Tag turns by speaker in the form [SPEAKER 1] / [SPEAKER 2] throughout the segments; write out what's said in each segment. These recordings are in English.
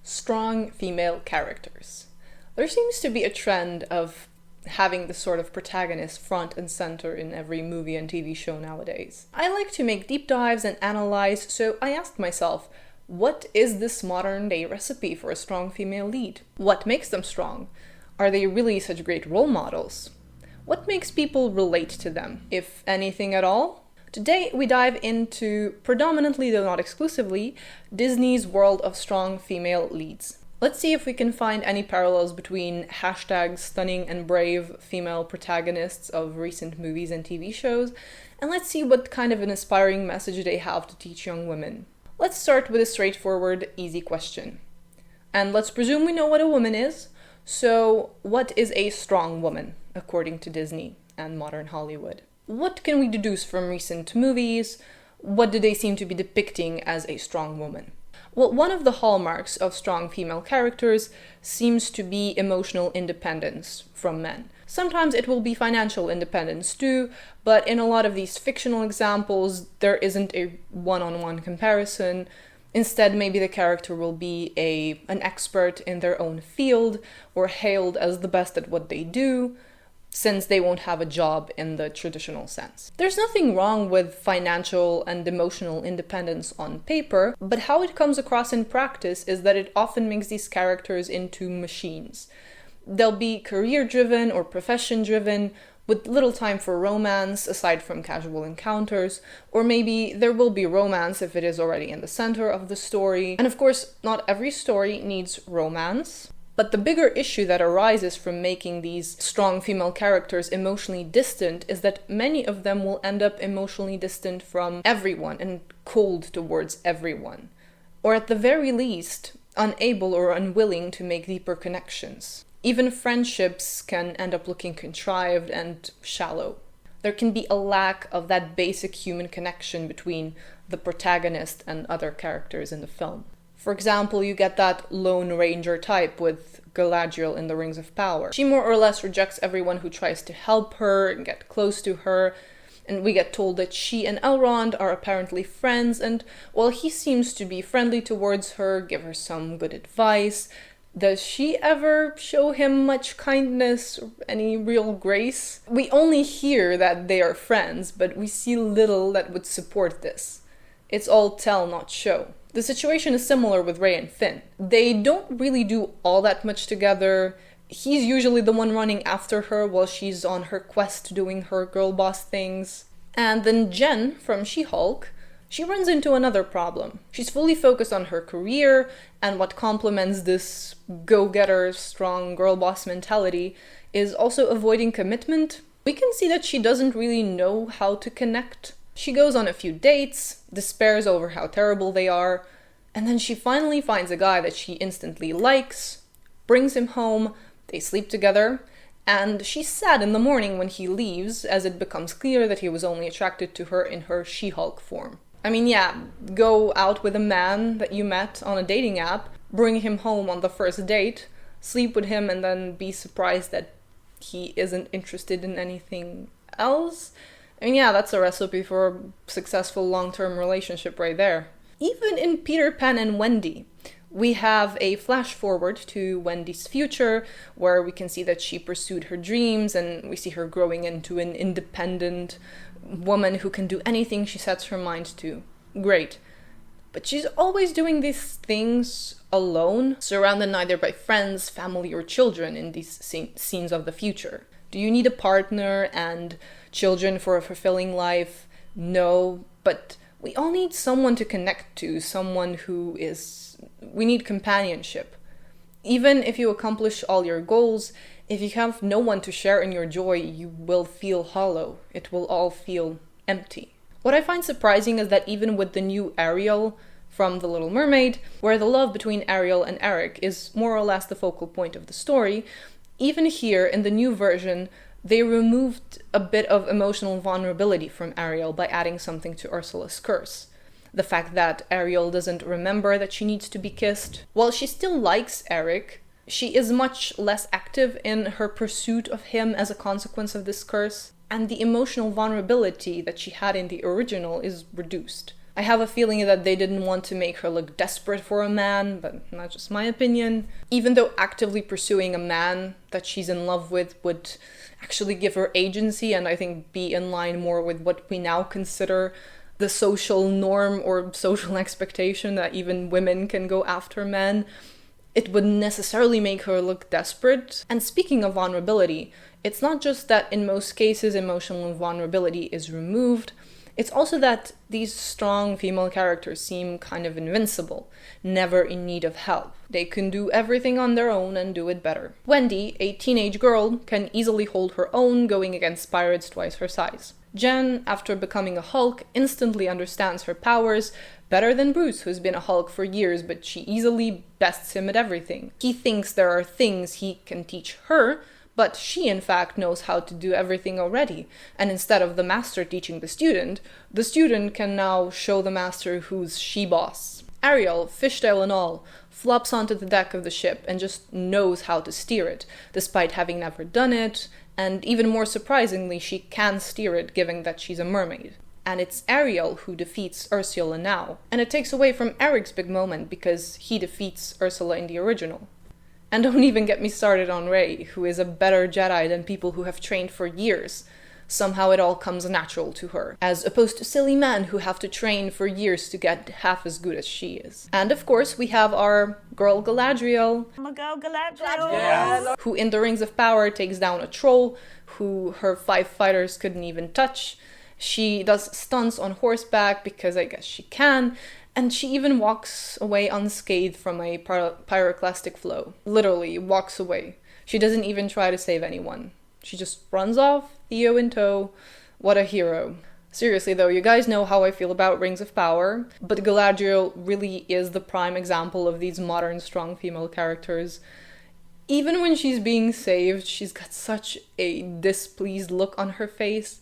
[SPEAKER 1] strong female characters. There seems to be a trend of having this sort of protagonist front and center in every movie and TV show nowadays. I like to make deep dives and analyze, so I asked myself, what is this modern day recipe for a strong female lead? What makes them strong? Are they really such great role models? What makes people relate to them, if anything at all? Today we dive into, predominantly though not exclusively, Disney's world of strong female leads. Let's see if we can find any parallels between #stunning and brave female protagonists of recent movies and TV shows, and let's see what kind of an inspiring message they have to teach young women. Let's start with a straightforward, easy question. And let's presume we know what a woman is. So, what is a strong woman, according to Disney and modern Hollywood? What can we deduce from recent movies? What do they seem to be depicting as a strong woman? Well, one of the hallmarks of strong female characters seems to be emotional independence from men. Sometimes it will be financial independence too, but in a lot of these fictional examples, there isn't a one-on-one comparison. Instead, maybe the character will be an expert in their own field or hailed as the best at what they do, since they won't have a job in the traditional sense. There's nothing wrong with financial and emotional independence on paper, but how it comes across in practice is that it often makes these characters into machines. They'll be career-driven or profession-driven, with little time for romance aside from casual encounters, or maybe there will be romance if it is already in the center of the story. And of course, not every story needs romance. But the bigger issue that arises from making these strong female characters emotionally distant is that many of them will end up emotionally distant from everyone and cold towards everyone. Or at the very least, unable or unwilling to make deeper connections. Even friendships can end up looking contrived and shallow. There can be a lack of that basic human connection between the protagonist and other characters in the film. For example, you get that Lone Ranger type with Galadriel in the Rings of Power. She more or less rejects everyone who tries to help her and get close to her, and we get told that she and Elrond are apparently friends, and while he seems to be friendly towards her, give her some good advice, does she ever show him much kindness or any real grace? We only hear that they are friends, but we see little that would support this. It's all tell, not show. The situation is similar with Rey and Finn. They don't really do all that much together. He's usually the one running after her while she's on her quest doing her girl boss things. And then Jen from She-Hulk, she runs into another problem. She's fully focused on her career, and what complements this go-getter, strong girl boss mentality is also avoiding commitment. We can see that she doesn't really know how to connect. She goes on a few dates, despairs over how terrible they are, and then she finally finds a guy that she instantly likes, brings him home, they sleep together, and she's sad in the morning when he leaves, as it becomes clear that he was only attracted to her in her She-Hulk form. I mean, yeah, go out with a man that you met on a dating app, bring him home on the first date, sleep with him, and then be surprised that he isn't interested in anything else. I mean, yeah, that's a recipe for a successful long-term relationship right there. Even in Peter Pan and Wendy, we have a flash forward to Wendy's future, where we can see that she pursued her dreams, and we see her growing into an independent woman who can do anything she sets her mind to. Great. But she's always doing these things alone, surrounded neither by friends, family, or children in these scenes of the future. Do you need a partner and children for a fulfilling life? No, but we all need someone to connect to, we need companionship. Even if you accomplish all your goals, if you have no one to share in your joy, you will feel hollow. It will all feel empty. What I find surprising is that even with the new Ariel from The Little Mermaid, where the love between Ariel and Eric is more or less the focal point of the story, even here in the new version, they removed a bit of emotional vulnerability from Ariel by adding something to Ursula's curse. The fact that Ariel doesn't remember that she needs to be kissed. While she still likes Eric, she is much less active in her pursuit of him as a consequence of this curse, and the emotional vulnerability that she had in the original is reduced. I have a feeling that they didn't want to make her look desperate for a man, but that's just my opinion. Even though actively pursuing a man that she's in love with would actually give her agency and I think be in line more with what we now consider the social norm or social expectation that even women can go after men, it wouldn't necessarily make her look desperate. And speaking of vulnerability, it's not just that in most cases emotional vulnerability is removed, it's also that these strong female characters seem kind of invincible, never in need of help. They can do everything on their own and do it better. Wendy, a teenage girl, can easily hold her own going against pirates twice her size. Jen, after becoming a Hulk, instantly understands her powers better than Bruce, who's been a Hulk for years, but she easily bests him at everything. He thinks there are things he can teach her, but she in fact knows how to do everything already, and instead of the master teaching the student can now show the master who's she boss. Ariel, fishtail and all, flops onto the deck of the ship and just knows how to steer it, despite having never done it, and even more surprisingly, she can steer it given that she's a mermaid. And it's Ariel who defeats Ursula now, and it takes away from Eric's big moment because he defeats Ursula in the original. And don't even get me started on Rey, who is a better Jedi than people who have trained for years. Somehow it all comes natural to her, as opposed to silly men who have to train for years to get half as good as she is. And of course we have our girl Galadriel, who in the Rings of Power takes down a troll who her 5 fighters couldn't even touch. She does stunts on horseback because I guess she can, and she even walks away unscathed from a pyroclastic flow. Literally walks away. She doesn't even try to save anyone. She just runs off, Theo in tow. What a hero. Seriously though, you guys know how I feel about Rings of Power, but Galadriel really is the prime example of these modern strong female characters. Even when she's being saved, she's got such a displeased look on her face.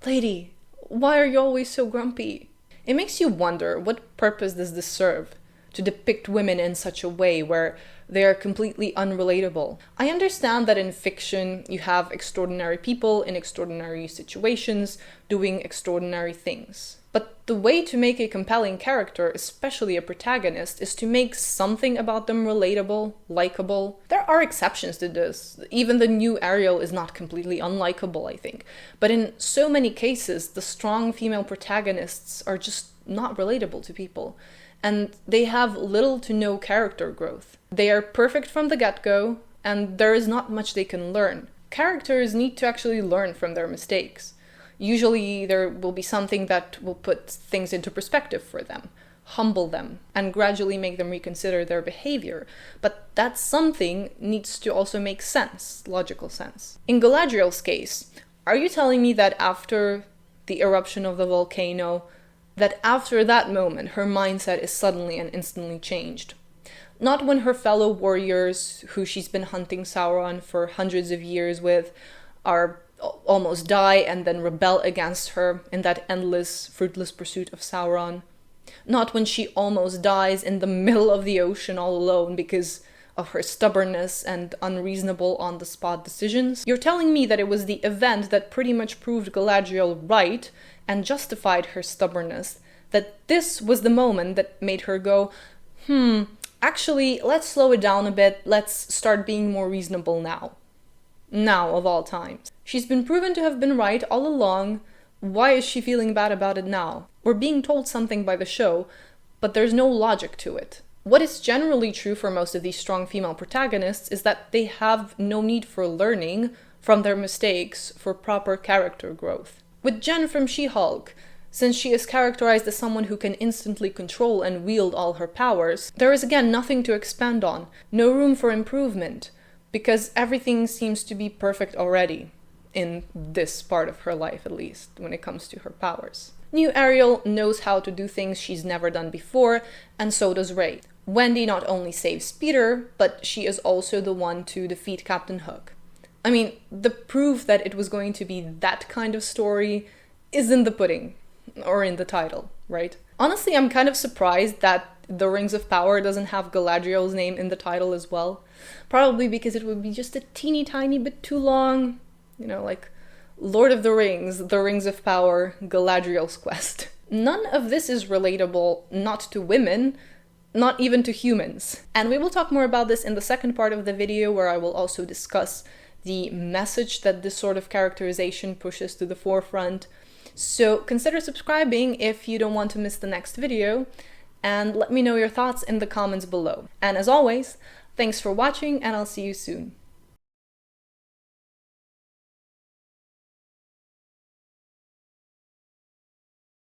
[SPEAKER 1] Lady, why are you always so grumpy? It makes you wonder, what purpose does this serve? To depict women in such a way where they are completely unrelatable. I understand that in fiction you have extraordinary people in extraordinary situations doing extraordinary things. But the way to make a compelling character, especially a protagonist, is to make something about them relatable, likable. There are exceptions to this. Even the new Ariel is not completely unlikable, I think. But in so many cases, the strong female protagonists are just not relatable to people. And they have little to no character growth. They are perfect from the get-go, and there is not much they can learn. Characters need to actually learn from their mistakes. Usually there will be something that will put things into perspective for them, humble them, and gradually make them reconsider their behavior. But that something needs to also make sense, logical sense. In Galadriel's case, are you telling me that after the eruption of the volcano, that after that moment her mindset is suddenly and instantly changed? Not when her fellow warriors, who she's been hunting Sauron for hundreds of years with, are almost die and then rebel against her in that endless, fruitless pursuit of Sauron. Not when she almost dies in the middle of the ocean all alone because of her stubbornness and unreasonable on-the-spot decisions. You're telling me that it was the event that pretty much proved Galadriel right and justified her stubbornness, that this was the moment that made her go, actually, let's slow it down a bit, let's start being more reasonable now. Now, of all times. She's been proven to have been right all along. Why is she feeling bad about it now? We're being told something by the show, but there's no logic to it. What is generally true for most of these strong female protagonists is that they have no need for learning from their mistakes for proper character growth. With Jen from She-Hulk, since she is characterized as someone who can instantly control and wield all her powers, there is again nothing to expand on, no room for improvement, because everything seems to be perfect already, in this part of her life at least, when it comes to her powers. New Ariel knows how to do things she's never done before, and so does Rey. Wendy not only saves Peter, but she is also the one to defeat Captain Hook. I mean, the proof that it was going to be that kind of story is in the pudding, or in the title, right? Honestly, I'm kind of surprised that The Rings of Power doesn't have Galadriel's name in the title as well. Probably because it would be just a teeny tiny bit too long. You know, like Lord of the Rings of Power, Galadriel's Quest. None of this is relatable, not to women, not even to humans. And we will talk more about this in the second part of the video, where I will also discuss the message that this sort of characterization pushes to the forefront. So consider subscribing if you don't want to miss the next video, and let me know your thoughts in the comments below. And as always, thanks for watching, and I'll see you soon.